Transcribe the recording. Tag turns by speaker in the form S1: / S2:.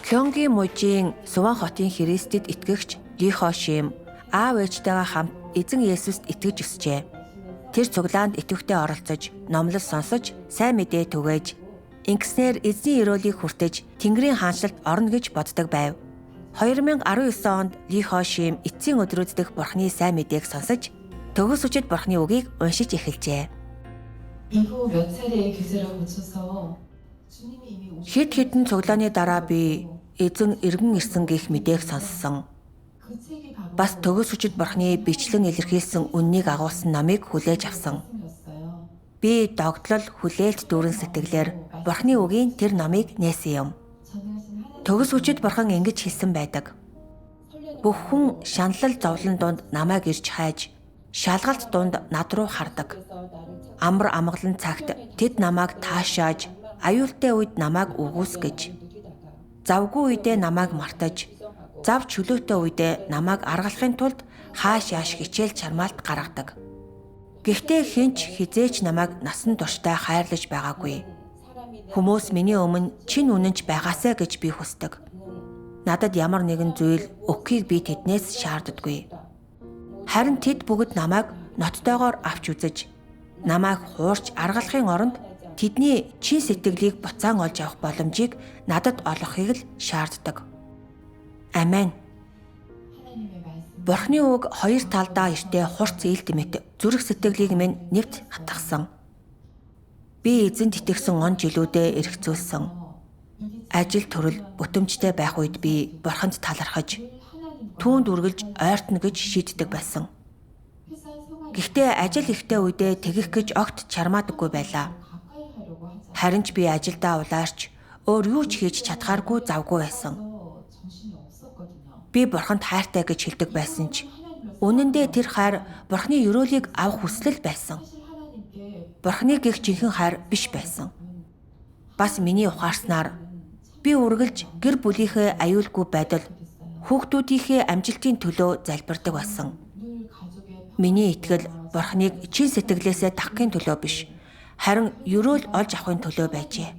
S1: Гёнгийн мужийн Суван хотын Христэд итгэгч Ли Хошим аав ээжтэйгээ хамт эзэн Есүст итгэж өсчээ. Тэр цуглаанд итгэвчтэй оролцож, номлол сонсож, сайн мэдээ түгээж, ингэснээр эзний өрөөлийг хүртэж Тэнгэрийн хаанчлалд орно гэж боддог байв. 2019 онд Ли Хошим эцсийн өдрүүд дэх Бурхны сайн мэдээг сонсож, төгс үчид Бурхны үгийг уншиж эхэлжээ. Хэд хэдэн цуглааны дараа би эзэн эргэн ирсэн гэх мэдээг сонссон. Бас төгс үчид Бурхны бичлэн илэрхийлсэн үннийг агуулсан номыг хүлээж авсан. Би догтлол хүлээлт дүүрэн сэтгэлээр Бурхны үгийн тэр номыг нээсэн юм. Төгс үчид Бурхан ингэж хэлсэн байдаг. Бүх хүн шаналл зовлон донд намайг ирж хайж, шалгалт дунд над руу хардаг. Амар амгалан цагт тэд намайг таашааж, аюултай үед намайг үгүйсгэж, завгүй үедээ намайг мартаж, зав чөлөөтэй үедээ намайг аргалахын тулд хааш яаш хичээл чармаалт гаргадаг. Гэхдээ хинч хизээч намайг насан туршдаа хайрлаж байгаагүй. Хүмүүс миний өмнө чин үнэнч байгаасаа гэж би хүсдэг. Надад ямар нэгэн зүйл өгөхийг би тэднээс шаарддаггүй. Харин тэд бүгд намайг ноттойгоор авч үзэж, намайг хуурч аргалахын оронд тэдний чин сэтгэлийг буцаан олж авах боломжийг надад олгохыг л шаарддаг. Амен. Бурхны үг хоёр талдаа эртээ хурц илт мэт зүрх сэтгэлийг минь нэвт хатгсан. Би эзэнд итгэсэн он жилүүдээ эргцүүлсэн. Ажил төрөл бүтэмжтэй байх үед би Бурханд талархаж, түүнд үргэлж ойртно гэж шийддэг байсан. Гэхдээ ажил ихтэй үедээ тэгэх гэж огт чармаадаггүй байлаа. Харин ч би ажилдаа улаарч өөр юу ч хийж чадхааргүй завгүй байсан. Би Бурханд хайртай гэж хэлдэг байсан ч үнэн дээр тэр хайр Бурхны өрөөлийг авах хүсэл байсан. Бурхны гих жинхэнэ хайр биш байсан. Бас миний ухаарснаар би үргэлж гэр бүлийнхээ аюулгүй байдал, хүүхдүүдийнхээ амжилтын төлөө залбирдаг байсан. Миний итгэл Бурхныг чин сэтгэлээсээ дагахын төлөө биш, харин өрөөл олж авахын төлөө байжээ.